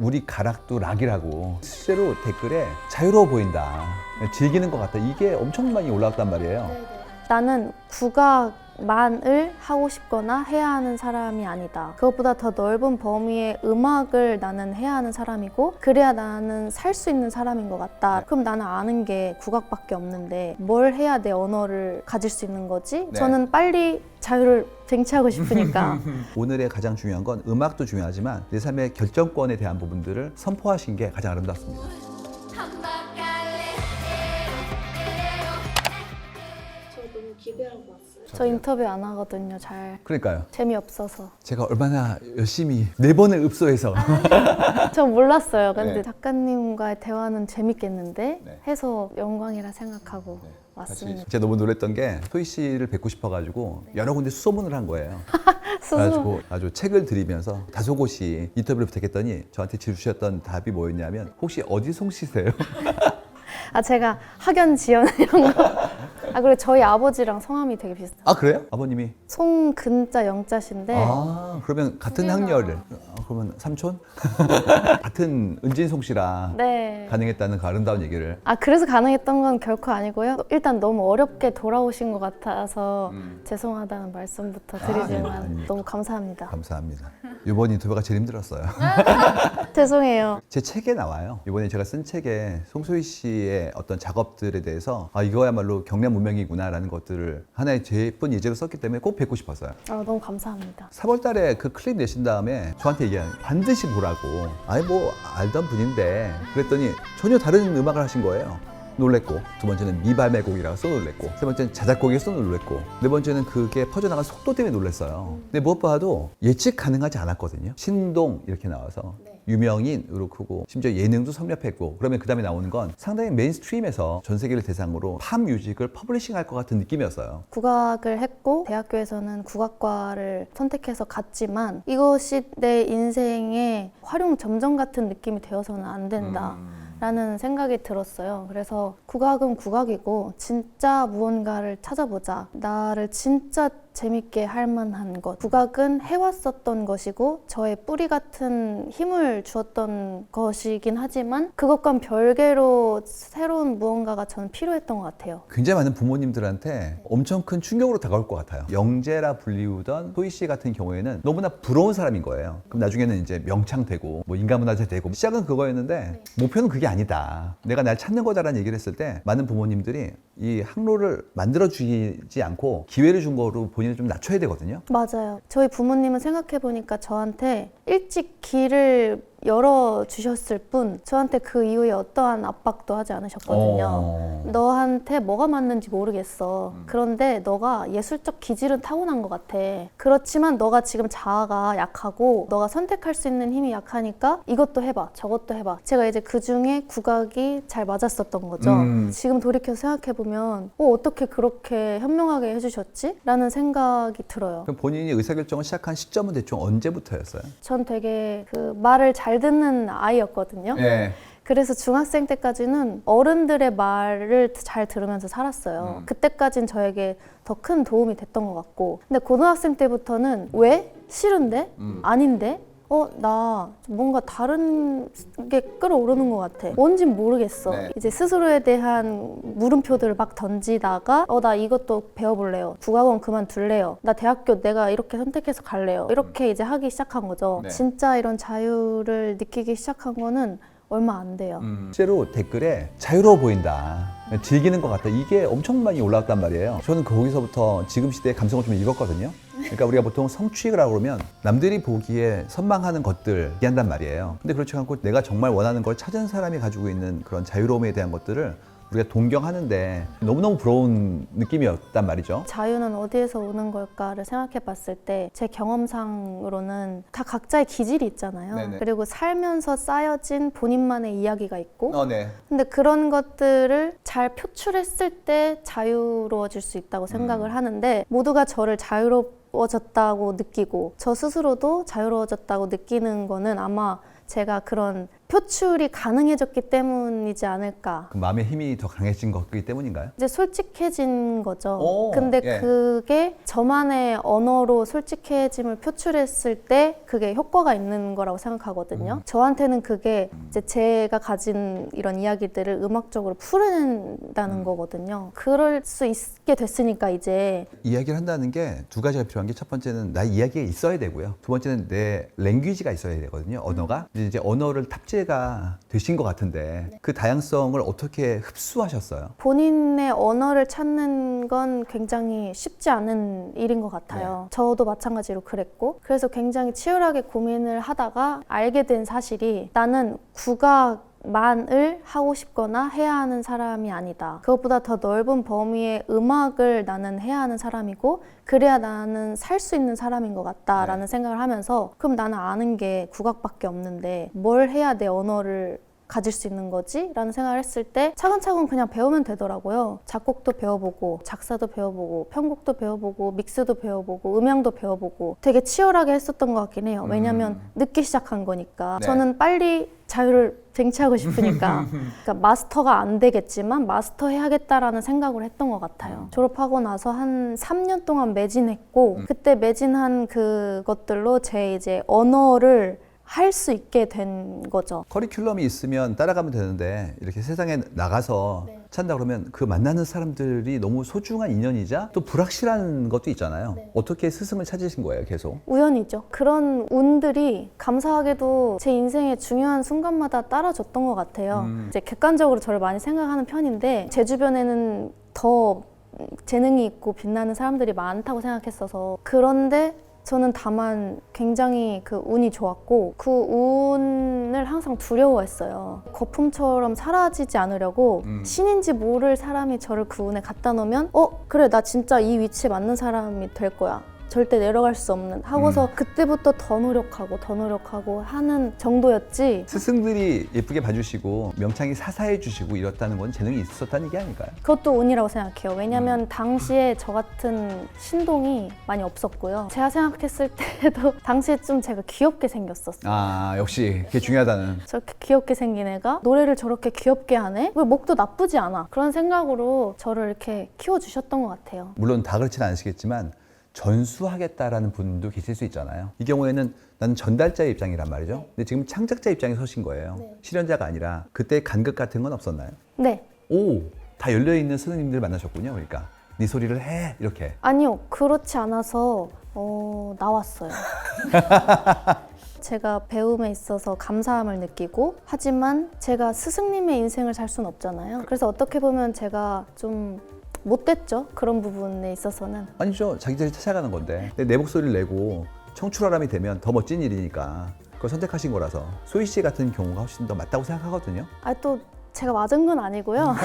우리 가락도 락이라고. 실제로 댓글에 자유로워 보인다, 즐기는 것 같다, 이게 엄청 많이 올라왔단 말이에요. 나는 국악만을 하고 싶거나 해야 하는 사람이 아니다. 그것보다 더 넓은 범위의 음악을 나는 해야 하는 사람이고, 그래야 나는 살 수 있는 사람인 것 같다. 그럼 나는 아는 게 국악밖에 없는데 뭘 해야 내 언어를 가질 수 있는 거지? 네. 저는 빨리 자유를 쟁취하고 싶으니까. 오늘의 가장 중요한 건 음악도 중요하지만 내 삶의 결정권에 대한 부분들을 선포하신 게 가장 아름답습니다. 너무 기대하고 왔어요. 저 인터뷰 안 하거든요. 잘 그러니까요. 재미없어서. 제가 얼마나 열심히 4번을 읍소해서 저 몰랐어요. 근데 네. 작가님과의 대화는 재밌겠는데 네. 해서 영광이라 생각하고 왔습니다. 제가 너무 놀랬던 게 소희 씨를 뵙고 싶어가지고 여러 군데 수소문을 한 거예요. 스스로 그래가지고 아주 책을 드리면서 다소곳이 인터뷰를 부탁했더니 저한테 주셨던 답이 뭐였냐면, 혹시 어디 솜씨세요? 제가 학연 지연 이런 거. 그리고 저희 아버지랑 성함이 되게 비슷해요. 아 그래요? 아버님이? 송근자 영자신데 아 그러면 같은 학년을. 그러면 삼촌? 같은 은진송 씨랑 네. 가능했다는 그 아름다운 얘기를. 그래서 가능했던 건 결코 아니고요. 일단 너무 어렵게 돌아오신 것 같아서 죄송하다는 말씀부터 드리지만 아닙니다. 너무 감사합니다. 감사합니다. 이번 인터뷰가 제일 힘들었어요. 죄송해요. 제 책에 나와요. 이번에 제가 쓴 책에 송소희 씨의 어떤 작업들에 대해서 이거야말로 경량 문명이구나라는 것들을 하나의 제 예쁜 예제로 썼기 때문에 꼭 뵙고 싶었어요. 너무 감사합니다. 3월 달에 그 클립 내신 다음에 저한테 얘기한, 반드시 보라고. 아니 뭐 알던 분인데. 그랬더니 전혀 다른 음악을 하신 거예요. 놀랬고, 두 번째는 미발매 곡이라서 놀랬고, 세 번째는 자작곡이어서 놀랬고, 네 번째는 그게 퍼져나간 속도 때문에 놀랬어요. 근데 무엇보다도 예측 가능하지 않았거든요. 신동 이렇게 나와서 유명인으로 크고 심지어 예능도 섭렵했고, 그러면 그 다음에 나오는 건 상당히 메인스트림에서 전 세계를 대상으로 팝 뮤직을 퍼블리싱할 것 같은 느낌이었어요. 국악을 했고 대학교에서는 국악과를 선택해서 갔지만 이것이 내 인생의 활용 점정 같은 느낌이 되어서는 안 된다. 라는 생각이 들었어요. 그래서 국악은 국악이고 진짜 무언가를 찾아보자. 나를 진짜 재밌게 할 만한 것. 국악은 해왔었던 것이고 저의 뿌리 같은 힘을 주었던 것이긴 하지만 그것과는 별개로 새로운 무언가가 저는 필요했던 것 같아요. 굉장히 많은 부모님들한테 엄청 큰 충격으로 다가올 것 같아요. 영재라 불리우던 소희 씨 같은 경우에는 너무나 부러운 사람인 거예요. 그럼 나중에는 이제 명창되고 뭐 인간문화재 되고, 시작은 그거였는데 목표는 그게 아니다. 내가 날 찾는 거다라는 얘기를 했을 때 많은 부모님들이 이 항로를 만들어주지 않고 기회를 준 거로 본인을 좀 낮춰야 되거든요. 맞아요. 저희 부모님은 생각해보니까 저한테 일찍 길을 열어주셨을 뿐 저한테 그 이후에 어떠한 압박도 하지 않으셨거든요. 너한테 뭐가 맞는지 모르겠어. 그런데 너가 예술적 기질은 타고난 것 같아. 그렇지만 너가 지금 자아가 약하고 너가 선택할 수 있는 힘이 약하니까 이것도 해봐, 저것도 해봐. 제가 이제 그 중에 국악이 잘 맞았었던 거죠. 지금 돌이켜서 생각해보면 어떻게 그렇게 현명하게 해주셨지? 라는 생각이 들어요. 그럼 본인이 의사결정을 시작한 시점은 대충 언제부터였어요? 전 되게 그 말을 잘 듣는 아이였거든요. 네. 그래서 중학생 때까지는 어른들의 말을 잘 들으면서 살았어요. 그때까진 저에게 더 큰 도움이 됐던 것 같고, 근데 고등학생 때부터는 왜? 싫은데? 아닌데? 나 뭔가 다른 게 끌어오르는 것 같아. 뭔진 모르겠어. 네. 이제 스스로에 대한 물음표들을 막 던지다가 나 이것도 배워볼래요. 국악원 그만둘래요. 나 대학교 내가 이렇게 선택해서 갈래요. 이렇게 이제 하기 시작한 거죠. 네. 진짜 이런 자유를 느끼기 시작한 거는 얼마 안 돼요. 실제로 댓글에 자유로워 보인다, 즐기는 것 같다, 이게 엄청 많이 올라왔단 말이에요. 저는 거기서부터 지금 시대의 감성을 좀 읽었거든요. 그러니까 우리가 보통 성취라고 그러면 남들이 보기에 선망하는 것들 얘기한단 말이에요. 근데 그렇지 않고 내가 정말 원하는 걸 찾은 사람이 가지고 있는 그런 자유로움에 대한 것들을 우리가 동경하는데 너무너무 부러운 느낌이었단 말이죠. 자유는 어디에서 오는 걸까를 생각해 봤을 때 제 경험상으로는 다 각자의 기질이 있잖아요. 네네. 그리고 살면서 쌓여진 본인만의 이야기가 있고 네. 근데 그런 것들을 잘 표출했을 때 자유로워질 수 있다고 생각을 하는데 모두가 저를 자유로워졌다고 느끼고 저 스스로도 자유로워졌다고 느끼는 거는 아마 제가 그런 표출이 가능해졌기 때문이지 않을까. 그 마음의 힘이 더 강해진 거기 때문인가요? 이제 솔직해진 거죠. 오, 근데 예. 그게 저만의 언어로 솔직해짐을 표출했을 때 그게 효과가 있는 거라고 생각하거든요. 저한테는 그게 이제 제가 가진 이런 이야기들을 음악적으로 풀어낸다는 거거든요. 그럴 수 있게 됐으니까 이제 이야기를 한다는 게 두 가지가 필요한 게 첫 번째는 나의 이야기가 있어야 되고요. 두 번째는 내 랭귀지가 있어야 되거든요. 언어가. 이제 언어를 탑재가 되신 것 같은데 그 다양성을 어떻게 흡수하셨어요? 본인의 언어를 찾는 건 굉장히 쉽지 않은 일인 것 같아요. 저도 마찬가지로 그랬고 그래서 굉장히 치열하게 고민을 하다가 알게 된 사실이 나는 국악만을 하고 싶거나 해야 하는 사람이 아니다. 그것보다 더 넓은 범위의 음악을 나는 해야 하는 사람이고 그래야 나는 살 수 있는 사람인 것 같다라는 생각을 하면서 그럼 나는 아는 게 국악밖에 없는데 뭘 해야 내 언어를 가질 수 있는 거지? 라는 생각을 했을 때 차근차근 그냥 배우면 되더라고요. 작곡도 배워보고 작사도 배워보고 편곡도 배워보고 믹스도 배워보고 음향도 배워보고 되게 치열하게 했었던 것 같긴 해요. 왜냐면 늦게 시작한 거니까. 네. 저는 빨리 자유를 쟁취하고 싶으니까 그러니까 마스터가 안 되겠지만 마스터 해야겠다라는 생각을 했던 것 같아요. 졸업하고 나서 한 3년 동안 매진했고 그때 매진한 그것들로 제 이제 언어를 할 수 있게 된 거죠. 커리큘럼이 있으면 따라가면 되는데 이렇게 세상에 나가서 찬다 그러면 그 만나는 사람들이 너무 소중한 인연이자 또 불확실한 것도 있잖아요. 어떻게 스승을 찾으신 거예요, 계속? 우연이죠. 그런 운들이 감사하게도 제 인생의 중요한 순간마다 따라줬던 것 같아요. 이제 객관적으로 저를 많이 생각하는 편인데 제 주변에는 더 재능이 있고 빛나는 사람들이 많다고 생각했어서 그런데 저는 다만 굉장히 그 운이 좋았고 그 운을 항상 두려워했어요. 거품처럼 사라지지 않으려고 신인지 모를 사람이 저를 그 운에 갖다 놓으면 그래 나 진짜 이 위치에 맞는 사람이 될 거야. 절대 내려갈 수 없는 하고서 그때부터 더 노력하고 하는 정도였지. 스승들이 예쁘게 봐주시고 명창이 사사해 주시고 이렇다는 건 재능이 있었다는 얘기 아닐까요? 그것도 운이라고 생각해요. 왜냐면 당시에 저 같은 신동이 많이 없었고요. 제가 생각했을 때도 당시에 좀 제가 귀엽게 생겼었어요. 아, 역시 그게 중요하다는. 저렇게 귀엽게 생긴 애가 노래를 저렇게 귀엽게 하네? 왜 목도 나쁘지 않아? 그런 생각으로 저를 이렇게 키워주셨던 것 같아요. 물론 다 그렇지는 않으시겠지만 전수하겠다라는 분도 계실 수 있잖아요. 이 경우에는 나는 전달자의 입장이란 말이죠. 근데 지금 창작자 입장에 서신 거예요. 실현자가 아니라 그때 간극 같은 건 없었나요? 네. 오, 다 열려있는 스승님들 만나셨군요. 그러니까 네 소리를 해 이렇게. 아니요. 그렇지 않아서 나왔어요. 제가 배움에 있어서 감사함을 느끼고 하지만 제가 스승님의 인생을 살 수는 없잖아요. 그래서 어떻게 보면 제가 좀 못됐죠. 그런 부분에 있어서는. 아니죠. 자기들이 찾아가는 건데 내 목소리를 내고 청출어람이 되면 더 멋진 일이니까 그걸 선택하신 거라서 소희 씨 같은 경우가 훨씬 더 맞다고 생각하거든요. 또 제가 맞은 건 아니고요.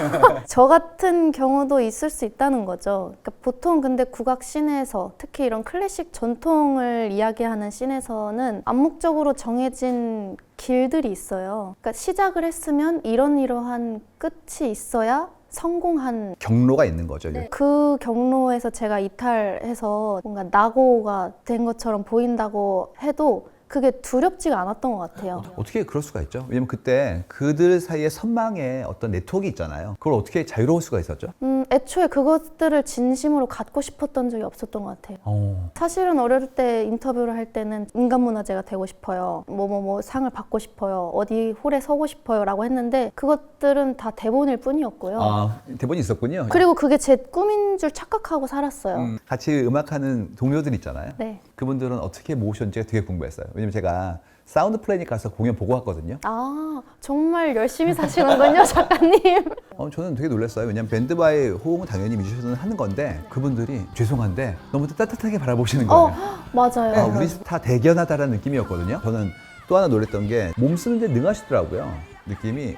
저 같은 경우도 있을 수 있다는 거죠. 그러니까 보통 근데 국악 씬에서 특히 이런 클래식 전통을 이야기하는 씬에서는 암묵적으로 정해진 길들이 있어요. 그러니까 시작을 했으면 이러한 끝이 있어야 성공한 경로가 있는 거죠. 이게. 그 경로에서 제가 이탈해서 뭔가 낙오가 된 것처럼 보인다고 해도 그게 두렵지가 않았던 것 같아요. 어떻게 그럴 수가 있죠? 왜냐면 그때 그들 사이에 선망의 어떤 네트워크 있잖아요. 그걸 어떻게 자유로울 수가 있었죠? 애초에 그것들을 진심으로 갖고 싶었던 적이 없었던 것 같아요. 사실은 어릴 때 인터뷰를 할 때는 인간문화재가 되고 싶어요. 뭐 상을 받고 싶어요. 어디 홀에 서고 싶어요. 라고 했는데 그것들은 다 대본일 뿐이었고요. 아, 대본이 있었군요. 그리고 그게 제 꿈인 줄 착각하고 살았어요. 같이 음악하는 동료들 있잖아요. 네. 그분들은 어떻게 모으셨는지가 되게 궁금했어요. 왜냐면 제가 사운드 플래닛 가서 공연 보고 왔거든요. 정말 열심히 사시는군요, 작가님. 저는 되게 놀랐어요. 왜냐면 밴드와의 호응은 당연히 뮤지션은 하는 건데 그분들이 죄송한데 너무 따뜻하게 바라보시는 거예요. 맞아요. 우리 다 대견하다라는 느낌이었거든요. 저는 또 하나 놀랬던 게 몸 쓰는데 능하시더라고요. 느낌이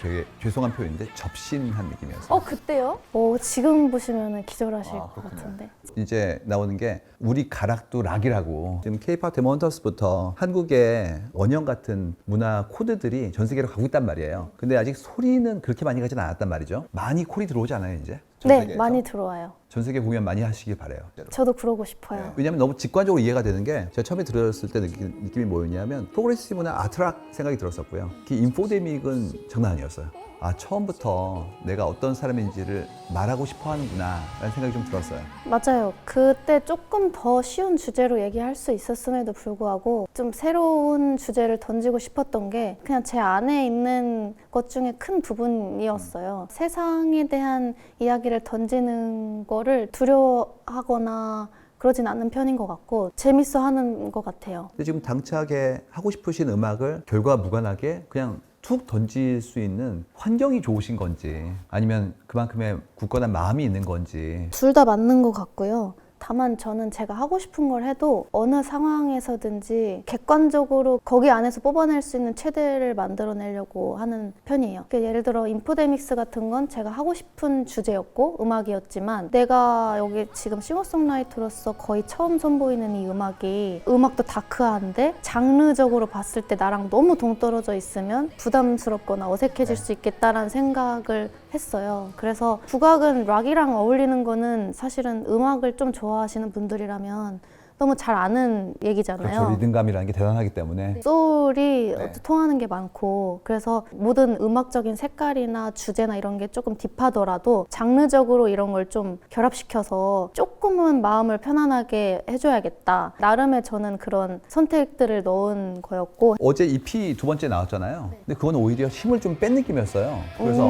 되게 죄송한 표현인데 접신한 느낌이었어요. 그때요? 지금 보시면 기절하실 것 그렇군요. 같은데. 이제 나오는 게 우리 가락도 락이라고. 지금 K-pop 데몬터스부터 한국의 원형 같은 문화 코드들이 전 세계로 가고 있단 말이에요. 근데 아직 소리는 그렇게 많이 가진 않았단 말이죠. 많이 콜이 들어오지 않아요, 이제? 전 네, 세계에서? 많이 들어와요. 전 세계 공연 많이 하시길 바래요. 저도 그러고 싶어요. 왜냐면 너무 직관적으로 이해가 되는 게 제가 처음에 들었을 때 느낌이 뭐였냐면 프로그레시브나 아트락 생각이 들었었고요. 그 인포데믹은 장난 아니었어요. 아, 처음부터 내가 어떤 사람인지를 말하고 싶어 하는구나 라는 생각이 좀 들었어요. 맞아요. 그때 조금 더 쉬운 주제로 얘기할 수 있었음에도 불구하고 좀 새로운 주제를 던지고 싶었던 게 그냥 제 안에 있는 것 중에 큰 부분이었어요. 세상에 대한 이야기를 던지는 거를 두려워하거나 그러진 않는 편인 것 같고 재밌어 하는 것 같아요. 근데 지금 당차게 하고 싶으신 음악을 결과 무관하게 그냥 툭 던질 수 있는 환경이 좋으신 건지 아니면 그만큼의 굳건한 마음이 있는 건지 둘 다 맞는 것 같고요. 다만 저는 제가 하고 싶은 걸 해도 어느 상황에서든지 객관적으로 거기 안에서 뽑아낼 수 있는 최대를 만들어내려고 하는 편이에요. 그러니까 예를 들어 인포데믹스 같은 건 제가 하고 싶은 주제였고 음악이었지만 내가 여기 지금 싱어송라이터로서 거의 처음 선보이는 이 음악이 음악도 다크한데 장르적으로 봤을 때 나랑 너무 동떨어져 있으면 부담스럽거나 어색해질 수 있겠다라는 생각을 했어요. 그래서 국악은 락이랑 어울리는 거는 사실은 음악을 좀 좋아하시는 분들이라면 너무 잘 아는 얘기잖아요. 그렇죠. 리듬감이라는 게 대단하기 때문에 소울이 통하는 게 많고 그래서 모든 음악적인 색깔이나 주제나 이런 게 조금 딥하더라도 장르적으로 이런 걸 좀 결합시켜서 조금은 마음을 편안하게 해줘야겠다. 나름의 저는 그런 선택들을 넣은 거였고 어제 EP 두 번째 나왔잖아요. 근데 그건 오히려 힘을 좀 뺀 느낌이었어요. 그래서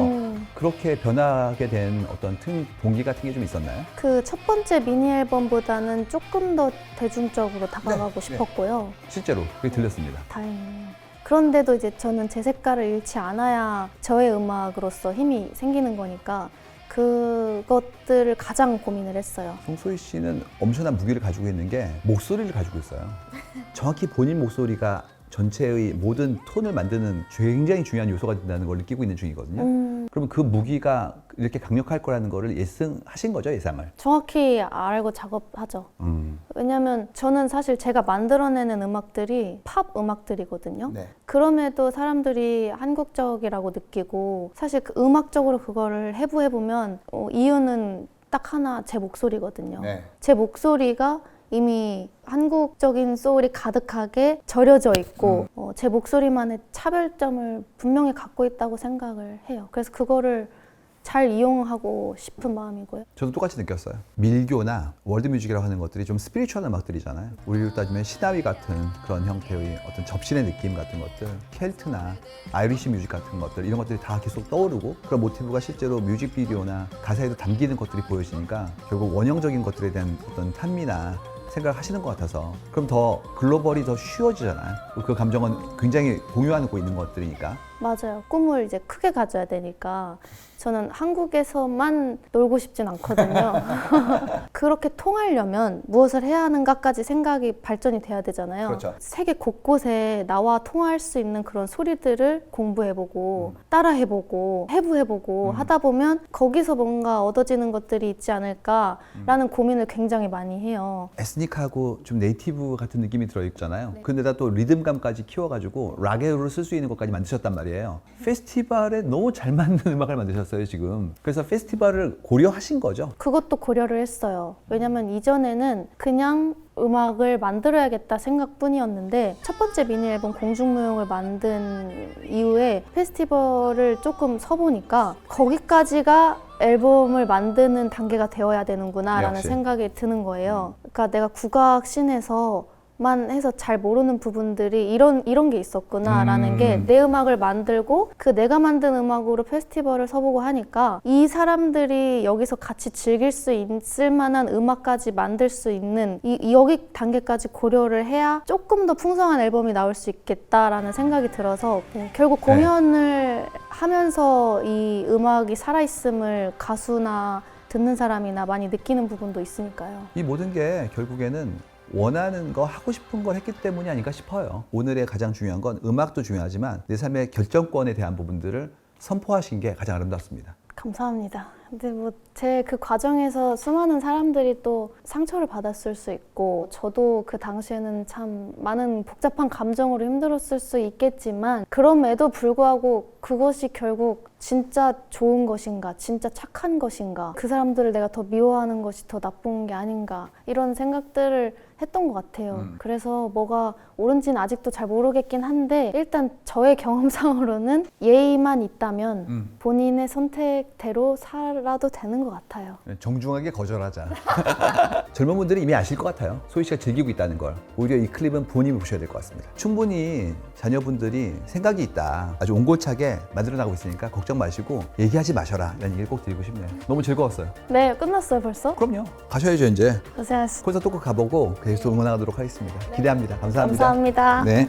그렇게 변하게 된 어떤 동기 같은 게 좀 있었나요? 그 첫 번째 미니 앨범보다는 조금 더 대중적으로 다가가고 네. 싶었고요. 실제로 그게 들렸습니다. 다행이네요. 그런데도 이제 저는 제 색깔을 잃지 않아야 저의 음악으로서 힘이 생기는 거니까 그것들을 가장 고민을 했어요. 송소희 씨는 엄청난 무기를 가지고 있는 게 목소리를 가지고 있어요. 정확히 본인 목소리가 전체의 모든 톤을 만드는 굉장히 중요한 요소가 된다는 걸 느끼고 있는 중이거든요. 그러면 그 무기가 이렇게 강력할 거라는 거를 예상하신 거죠, 예상을? 정확히 알고 작업하죠. 왜냐면 저는 사실 제가 만들어내는 음악들이 팝 음악들이거든요. 네. 그럼에도 사람들이 한국적이라고 느끼고 사실 그 음악적으로 그거를 해부해보면 이유는 딱 하나 제 목소리거든요. 네. 제 목소리가 이미 한국적인 소울이 가득하게 절여져 있고 제 목소리만의 차별점을 분명히 갖고 있다고 생각을 해요. 그래서 그거를 잘 이용하고 싶은 마음이고요. 저도 똑같이 느꼈어요. 밀교나 월드뮤직이라고 하는 것들이 좀 스피리추얼한 음악들이잖아요. 우리로 따지면 시나위 같은 그런 형태의 어떤 접신의 느낌 같은 것들, 켈트나 아이리시 뮤직 같은 것들, 이런 것들이 다 계속 떠오르고 그런 모티브가 실제로 뮤직비디오나 가사에도 담기는 것들이 보여지니까 결국 원형적인 것들에 대한 어떤 탐미나 생각을 하시는 것 같아서 그럼 더 글로벌이 더 쉬워지잖아요. 그 감정은 굉장히 공유하고 있는 것들이니까. 맞아요. 꿈을 이제 크게 가져야 되니까 저는 한국에서만 놀고 싶진 않거든요. 그렇게 통하려면 무엇을 해야 하는가까지 생각이 발전이 돼야 되잖아요. 그렇죠. 세계 곳곳에 나와 통할 수 있는 그런 소리들을 공부해보고 따라해보고 해부해보고 하다 보면 거기서 뭔가 얻어지는 것들이 있지 않을까라는 고민을 굉장히 많이 해요. 에스닉하고 좀 네이티브 같은 느낌이 들어있잖아요. 근데다 또 리듬감까지 키워가지고 락으로 쓸 수 있는 것까지 만드셨단 말이에요. 페스티벌에 너무 잘 맞는 음악을 만드셨어요, 지금. 그래서 페스티벌을 고려하신 거죠? 그것도 고려를 했어요. 왜냐면 이전에는 그냥 음악을 만들어야겠다 생각뿐이었는데 첫 번째 미니 앨범 공중무용을 만든 이후에 페스티벌을 조금 서보니까 거기까지가 앨범을 만드는 단계가 되어야 되는구나 라는 역시. 생각이 드는 거예요. 그러니까 내가 국악 씬에서 만 해서 잘 모르는 부분들이 이런 게 있었구나라는 게 내 음악을 만들고 그 내가 만든 음악으로 페스티벌을 서보고 하니까 이 사람들이 여기서 같이 즐길 수 있을 만한 음악까지 만들 수 있는 여기 단계까지 고려를 해야 조금 더 풍성한 앨범이 나올 수 있겠다라는 생각이 들어서 결국 공연을 하면서 이 음악이 살아있음을 가수나 듣는 사람이나 많이 느끼는 부분도 있으니까요. 이 모든 게 결국에는 원하는 거 하고 싶은 걸 했기 때문이 아닌가 싶어요. 오늘의 가장 중요한 건 음악도 중요하지만 내 삶의 결정권에 대한 부분들을 선포하신 게 가장 아름답습니다. 감사합니다. 근데 뭐 제 그 과정에서 수많은 사람들이 또 상처를 받았을 수 있고 저도 그 당시에는 참 많은 복잡한 감정으로 힘들었을 수 있겠지만 그럼에도 불구하고 그것이 결국 진짜 좋은 것인가 진짜 착한 것인가 그 사람들을 내가 더 미워하는 것이 더 나쁜 게 아닌가 이런 생각들을 했던 것 같아요. 그래서 뭐가 옳은지는 아직도 잘 모르겠긴 한데 일단 저의 경험상으로는 예의만 있다면 본인의 선택대로 살아도 되는 것 같아요. 정중하게 거절하자. 젊은 분들이 이미 아실 것 같아요. 소희 씨가 즐기고 있다는 걸. 오히려 이 클립은 본인이 보셔야 될 것 같습니다. 충분히 자녀분들이 생각이 있다. 아주 온골차게 만들어 나가고 있으니까 걱정 마시고 얘기하지 마셔라. 이런 얘기를 꼭 드리고 싶네요. 너무 즐거웠어요. 네, 끝났어요 벌써? 그럼요. 가셔야죠 이제. 고생하셨습니다. 콘서트 꼭 가보고 계속 응원하도록 하겠습니다. 기대합니다. 감사합니다. 감사합니다. 네.